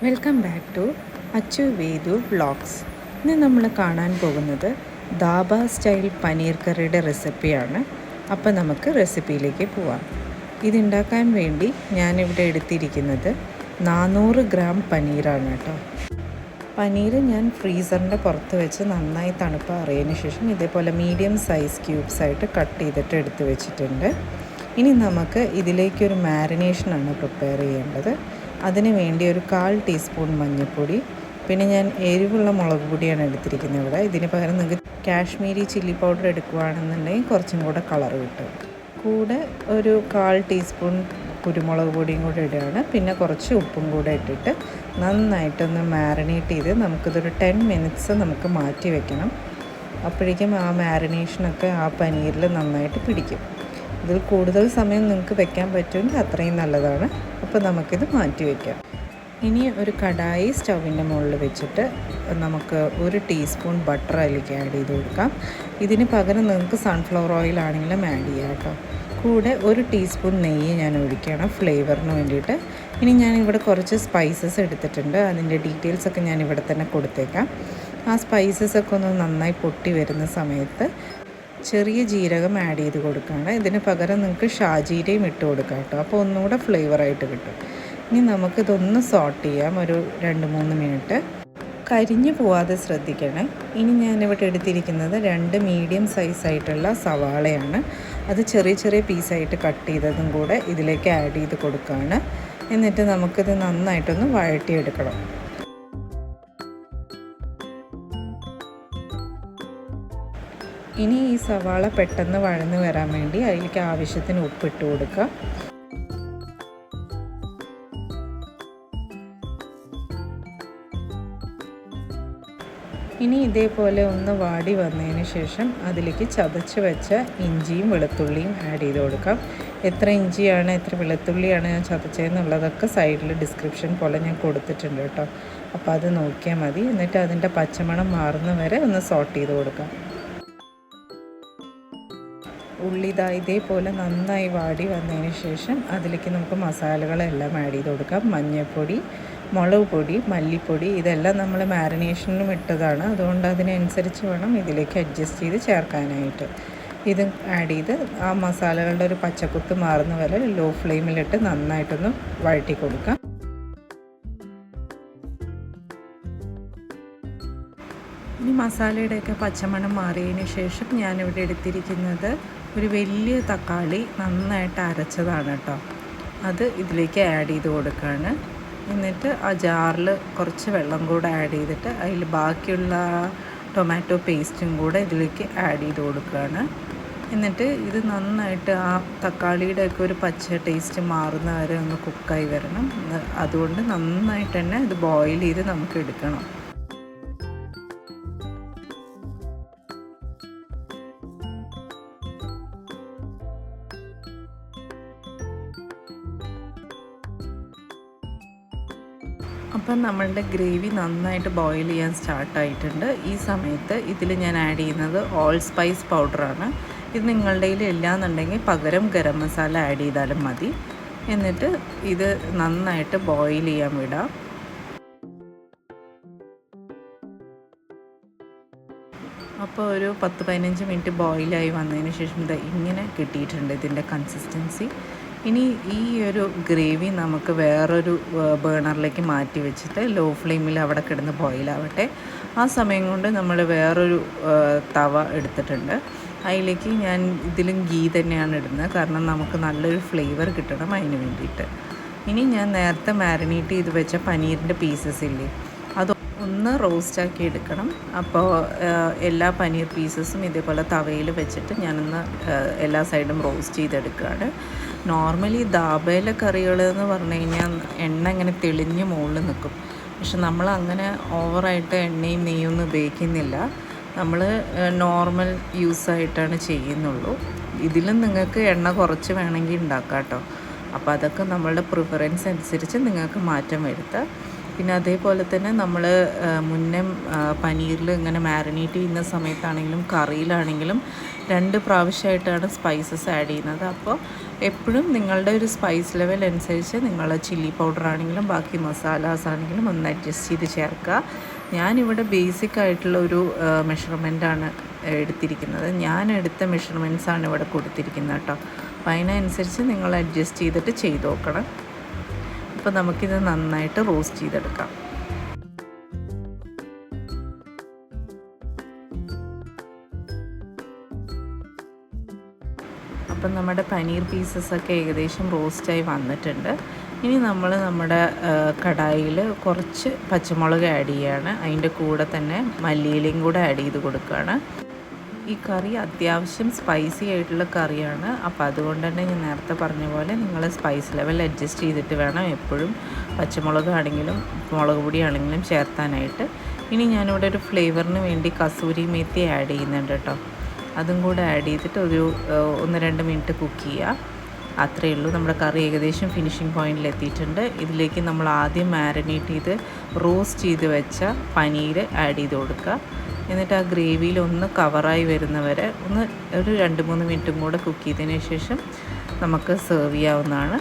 Welcome back to Achu Vedu vlogs. ഇന്ന് നമ്മൾ കാണാൻ പോകുന്നത് ദാബ സ്റ്റൈൽ പനീർ കറിയുടെ റെസിപ്പിയാണ്. അപ്പോൾ നമുക്ക് റെസിപ്പിയിലേക്ക് പോവാം. ഇതുണ്ടാക്കാൻ വേണ്ടി ഞാനിവിടെ എടുത്തിരിക്കുന്നത് 400 ഗ്രാം പനീറാണ് കേട്ടോ. പനീർ ഞാൻ ഫ്രീസറിൻ്റെ പുറത്ത് വെച്ച് നന്നായി തണുപ്പ് അറിയതിന് ശേഷം ഇതേപോലെ മീഡിയം സൈസ് ക്യൂബ്സായിട്ട് കട്ട് ചെയ്തിട്ട് എടുത്ത് വെച്ചിട്ടുണ്ട്. ഇനി നമുക്ക് ഇതിലേക്കൊരു മാരിനേഷനാണ് പ്രിപ്പയർ ചെയ്യേണ്ടത്. അതിന് വേണ്ടി ഒരു 1/4 ടീസ്പൂൺ മഞ്ഞൾപ്പൊടി, പിന്നെ ഞാൻ എരിവുള്ള മുളക് പൊടിയാണ് എടുത്തിരിക്കുന്നത് ഇവിടെ. ഇതിന് പകരം നിങ്ങൾക്ക് കാശ്മീരി ചില്ലി പൗഡർ എടുക്കുകയാണെന്നുണ്ടെങ്കിൽ കുറച്ചും കൂടെ കളർ കിട്ടും. കൂടെ ഒരു 1/4 ടീസ്പൂൺ കുരുമുളക് പൊടിയും കൂടെ ഇടുകയാണ്. പിന്നെ കുറച്ച് ഉപ്പും കൂടെ ഇട്ടിട്ട് നന്നായിട്ടൊന്ന് മാരിനേറ്റ് ചെയ്ത് നമുക്കിതൊരു 10 മിനിറ്റ്സ് നമുക്ക് മാറ്റി വെക്കണം. അപ്പോഴേക്കും ആ മാരിനേഷനൊക്കെ ആ പനീരിൽ നന്നായിട്ട് പിടിക്കും. ഇതിൽ കൂടുതൽ സമയം നിങ്ങൾക്ക് വെക്കാൻ പറ്റുമെങ്കിൽ അത്രയും നല്ലതാണ്. അപ്പോൾ നമുക്കിത് മാറ്റി വയ്ക്കാം. ഇനി ഒരു കടായി സ്റ്റൗവിൻ്റെ മുകളിൽ വെച്ചിട്ട് നമുക്ക് 1 ടീസ്പൂൺ ബട്ടർ അതിലേക്ക് ആഡ് ചെയ്ത് കൊടുക്കാം. ഇതിന് പകരം നിങ്ങൾക്ക് സൺഫ്ലവർ ഓയിൽ ആണെങ്കിലും ആഡ് ചെയ്യാം കേട്ടോ. കൂടെ 1 ടീസ്പൂൺ നെയ്യ് ഞാൻ ഒഴിക്കണം ഫ്ലേവറിന് വേണ്ടിയിട്ട്. ഇനി ഞാനിവിടെ കുറച്ച് സ്പൈസസ് എടുത്തിട്ടുണ്ട്. അതിൻ്റെ ഡീറ്റെയിൽസൊക്കെ ഞാൻ ഇവിടെ തന്നെ കൊടുത്തേക്കാം. ആ സ്പൈസസൊക്കെ ഒന്ന് നന്നായി പൊട്ടി വരുന്ന സമയത്ത് ചെറിയ ജീരകം ആഡ് ചെയ്ത് കൊടുക്കുകയാണ്. ഇതിന് പകരം നിങ്ങൾക്ക് ഷാജീരയും ഇട്ട് കൊടുക്കാം കേട്ടോ. അപ്പോൾ ഒന്നുകൂടെ ഫ്ലേവറായിട്ട് കിട്ടും. ഇനി നമുക്കിതൊന്ന് സോട്ട് ചെയ്യാം ഒരു 2-3 മിനിറ്റ്. കരിഞ്ഞു പോവാതെ ശ്രദ്ധിക്കണേ. ഇനി ഞാനിവിടെ എടുത്തിരിക്കുന്നത് 2 മീഡിയം സൈസായിട്ടുള്ള സവാളയാണ്. അത് ചെറിയ ചെറിയ പീസായിട്ട് കട്ട് ചെയ്തതും കൂടെ ഇതിലേക്ക് ആഡ് ചെയ്ത് കൊടുക്കുകയാണ്. എന്നിട്ട് നമുക്കിത് നന്നായിട്ടൊന്ന് വഴറ്റിയെടുക്കണം. ഇനി ഈ സവാള പെട്ടെന്ന് വഴന്ന് വരാൻ വേണ്ടി അതിലേക്ക് ആവശ്യത്തിന് ഉപ്പിട്ട് കൊടുക്കുക. ഇനി ഇതേപോലെ ഒന്ന് വാടി വന്നതിന് ശേഷം അതിലേക്ക് ചതച്ച് വെച്ച ഇഞ്ചിയും വെളുത്തുള്ളിയും ആഡ് ചെയ്ത് കൊടുക്കാം. എത്ര ഇഞ്ചിയാണ് എത്ര വെളുത്തുള്ളിയാണ് ഞാൻ ചതച്ചതെന്നുള്ളതൊക്കെ സൈഡിൽ ഡിസ്ക്രിപ്ഷൻ പോലെ ഞാൻ കൊടുത്തിട്ടുണ്ട് കേട്ടോ. അപ്പോൾ അത് നോക്കിയാൽ മതി. എന്നിട്ട് അതിൻ്റെ പച്ചമണം മാറുന്ന വരെ ഒന്ന് സോട്ട് ചെയ്ത് കൊടുക്കാം. ഉള്ളി ഇതേപോലെ നന്നായി വാടി വന്നതിന് ശേഷം അതിലേക്ക് നമുക്ക് മസാലകളെല്ലാം ആഡ് ചെയ്ത് കൊടുക്കാം. മഞ്ഞൾപ്പൊടി, മുളക് പൊടി, മല്ലിപ്പൊടി ഇതെല്ലാം നമ്മൾ മാരിനേഷനിലും ഇട്ടതാണ്. അതുകൊണ്ട് അതിനനുസരിച്ച് വേണം ഇതിലേക്ക് അഡ്ജസ്റ്റ് ചെയ്ത് ചേർക്കാനായിട്ട്. ഇത് ആഡ് ചെയ്ത് ആ മസാലകളുടെ ഒരു പച്ചക്കുത്ത് മാറുന്ന വരെ ലോ ഫ്ലെയിമിലിട്ട് നന്നായിട്ടൊന്ന് വഴറ്റി കൊടുക്കാം. ഇനി മസാലയുടെയൊക്കെ പച്ചമണം മാറിയതിന് ശേഷം ഞാനിവിടെ എടുത്തിരിക്കുന്നത് ഒരു വലിയ തക്കാളി നന്നായിട്ട് അരച്ചതാണ് കേട്ടോ. അത് ഇതിലേക്ക് ആഡ് ചെയ്ത് കൊടുക്കുകയാണ്. എന്നിട്ട് ആ ജാറിൽ കുറച്ച് വെള്ളം കൂടെ ആഡ് ചെയ്തിട്ട് അതിൽ ബാക്കിയുള്ള ടൊമാറ്റോ പേസ്റ്റും കൂടെ ഇതിലേക്ക് ആഡ് ചെയ്ത് കൊടുക്കുകയാണ്. എന്നിട്ട് ഇത് നന്നായിട്ട് ആ തക്കാളിയുടെയൊക്കെ ഒരു പച്ച ടേസ്റ്റ് മാറുന്ന വരെ ഒന്ന് കുക്കായി വരണം. അതുകൊണ്ട് നന്നായിട്ട് തന്നെ ഇത് ബോയിൽ ചെയ്ത് നമുക്ക് എടുക്കണം. അപ്പം നമ്മളുടെ ഗ്രേവി നന്നായിട്ട് ബോയിൽ ചെയ്യാൻ സ്റ്റാർട്ടായിട്ടുണ്ട്. ഈ സമയത്ത് ഇതിൽ ഞാൻ ആഡ് ചെയ്യുന്നത് ഓൾ സ്പൈസ് പൗഡറാണ്. ഇത് നിങ്ങളുടെ കയ്യിൽ ഇല്ലാന്നുണ്ടെങ്കിൽ പകരം ഗരം മസാല ആഡ് ചെയ്താലും മതി. എന്നിട്ട് ഇത് നന്നായിട്ട് ബോയിൽ ചെയ്യാൻ വിടാം. അപ്പോൾ ഒരു 10-15 മിനിറ്റ് ബോയിലായി വന്നതിന് ശേഷം ഇത് ഇങ്ങനെ കിട്ടിയിട്ടുണ്ട് ഇതിൻ്റെ കൺസിസ്റ്റൻസി. ഇനി ഈ ഒരു ഗ്രേവി നമുക്ക് വേറൊരു ബേണറിലേക്ക് മാറ്റി വെച്ചിട്ട് ലോ ഫ്ലെയിമിൽ അവിടെ കിടന്ന് ബോയിലാവട്ടെ. ആ സമയം കൊണ്ട് നമ്മൾ വേറൊരു തവ എടുത്തിട്ടുണ്ട്. അതിലേക്ക് ഞാൻ ഇതിലും ഗീ തന്നെയാണ് ഇടുന്നത്. കാരണം നമുക്ക് നല്ലൊരു ഫ്ലേവർ കിട്ടണം അതിന് വേണ്ടിയിട്ട്. ഇനി ഞാൻ നേരത്തെ മാരിനേറ്റ് ചെയ്ത് വെച്ച പനീറിൻ്റെ പീസസ് ഇല്ലേ, അത് ഒന്ന് റോസ്റ്റാക്കി എടുക്കണം. അപ്പോൾ എല്ലാ പനീർ പീസസും ഇതേപോലെ തവയിൽ വെച്ചിട്ട് ഞാനൊന്ന് എല്ലാ സൈഡും റോസ്റ്റ് ചെയ്തെടുക്കുകയാണ്. നോർമലി ദാബയിലെ കറികൾ എന്ന് പറഞ്ഞു കഴിഞ്ഞാൽ എണ്ണ ഇങ്ങനെ തെളിഞ്ഞ് മുകളിൽ നിൽക്കും. പക്ഷെ നമ്മൾ അങ്ങനെ ഓവറായിട്ട് എണ്ണയും നെയ്യൊന്നും ഉപയോഗിക്കുന്നില്ല. നമ്മൾ നോർമൽ യൂസായിട്ടാണ് ചെയ്യുന്നുള്ളൂ. ഇതിലും നിങ്ങൾക്ക് എണ്ണ കുറച്ച് വേണമെങ്കിൽ ഉണ്ടാക്കാം കേട്ടോ. അപ്പോൾ അതൊക്കെ നമ്മളുടെ പ്രിഫറൻസ് അനുസരിച്ച് നിങ്ങൾക്ക് മാറ്റം വരുത്താം. പിന്നെ അതേപോലെ തന്നെ നമ്മൾ മുന്നേ പനീറിൽ ഇങ്ങനെ മാരിനേറ്റ് ചെയ്യുന്ന സമയത്താണെങ്കിലും കറിയിലാണെങ്കിലും 2 പ്രാവശ്യമായിട്ടാണ് സ്പൈസസ് ആഡ് ചെയ്യുന്നത്. അപ്പോൾ എപ്പോഴും നിങ്ങളുടെ ഒരു സ്പൈസ് ലെവൽ അനുസരിച്ച് നിങ്ങൾ ചില്ലി പൗഡർ ആണെങ്കിലും ബാക്കി മസാലാസ് ആണെങ്കിലും ഒന്ന് അഡ്ജസ്റ്റ് ചെയ്ത് ചേർക്കുക. ഞാനിവിടെ ബേസിക് ആയിട്ടുള്ള ഒരു മെഷർമെൻറ്റാണ് എടുത്തിരിക്കുന്നത്. ഞാൻ എടുത്ത മെഷർമെൻറ്റ്സാണ് ഇവിടെ കൊടുത്തിരിക്കുന്നത് കേട്ടോ. അപ്പോൾ അതിനനുസരിച്ച് നിങ്ങൾ അഡ്ജസ്റ്റ് ചെയ്തിട്ട് ചെയ്ത് നോക്കണം. അപ്പോൾ നമുക്കിത് നന്നായിട്ട് റോസ്റ്റ് ചെയ്തെടുക്കാം. അപ്പം നമ്മുടെ പനീർ പീസസൊക്കെ ഏകദേശം റോസ്റ്റായി വന്നിട്ടുണ്ട്. ഇനി നമ്മൾ നമ്മുടെ കടായിൽ കുറച്ച് പച്ചമുളക് ആഡ് ചെയ്യുകയാണ്. അതിൻ്റെ കൂടെ തന്നെ മല്ലിയിലയും കൂടെ ആഡ് ചെയ്ത് കൊടുക്കുകയാണ്. ഈ കറി അത്യാവശ്യം സ്പൈസി ആയിട്ടുള്ള കറിയാണ്. അപ്പോൾ അതുകൊണ്ട് തന്നെ ഞാൻ നേരത്തെ പറഞ്ഞ പോലെ നിങ്ങൾ സ്പൈസ് ലെവൽ അഡ്ജസ്റ്റ് ചെയ്തിട്ട് വേണം എപ്പോഴും പച്ചമുളക് ആണെങ്കിലും മുളക് പൊടി ആണെങ്കിലും ചേർത്താനായിട്ട്. ഇനി ഞാനിവിടെ ഒരു ഫ്ലേവറിന് വേണ്ടി കസൂരി മേത്തി ആഡ് ചെയ്യുന്നുണ്ട് കേട്ടോ. അതും കൂടെ ആഡ് ചെയ്തിട്ട് ഒരു 1-2 മിനിറ്റ് കുക്ക് ചെയ്യുക. അത്രയേ ഉള്ളൂ. നമ്മുടെ കറി ഏകദേശം ഫിനിഷിംഗ് പോയിന്റിൽ എത്തിയിട്ടുണ്ട്. ഇതിലേക്ക് നമ്മൾ ആദ്യം മാരിനേറ്റ് ചെയ്ത് റോസ്റ്റ് ചെയ്ത് വെച്ച പനീർ ആഡ് ചെയ്ത് കൊടുക്കുക. എന്നിട്ട് ആ ഗ്രേവിയിൽ ഒന്ന് കവറായി വരുന്നവരെ ഒരു 2-3 മിനിറ്റും കൂടെ കുക്ക് ചെയ്തതിന് ശേഷം നമുക്ക് സെർവ് ചെയ്യാവുന്നതാണ്.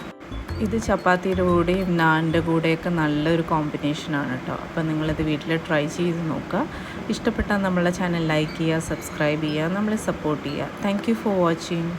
ഇത് ചപ്പാത്തിയുടെ കൂടെയും നാനിൻ്റെ കൂടെയൊക്കെ നല്ലൊരു കോമ്പിനേഷനാണ് കേട്ടോ. അപ്പോൾ നിങ്ങളിത് വീട്ടിൽ ട്രൈ ചെയ്ത് നോക്കുക. ഇഷ്ടപ്പെട്ടാൽ നമ്മളെ ചാനൽ ലൈക്ക് ചെയ്യുക, സബ്സ്ക്രൈബ് ചെയ്യുക, നമ്മളെ സപ്പോർട്ട് ചെയ്യുക. Thank you for watching.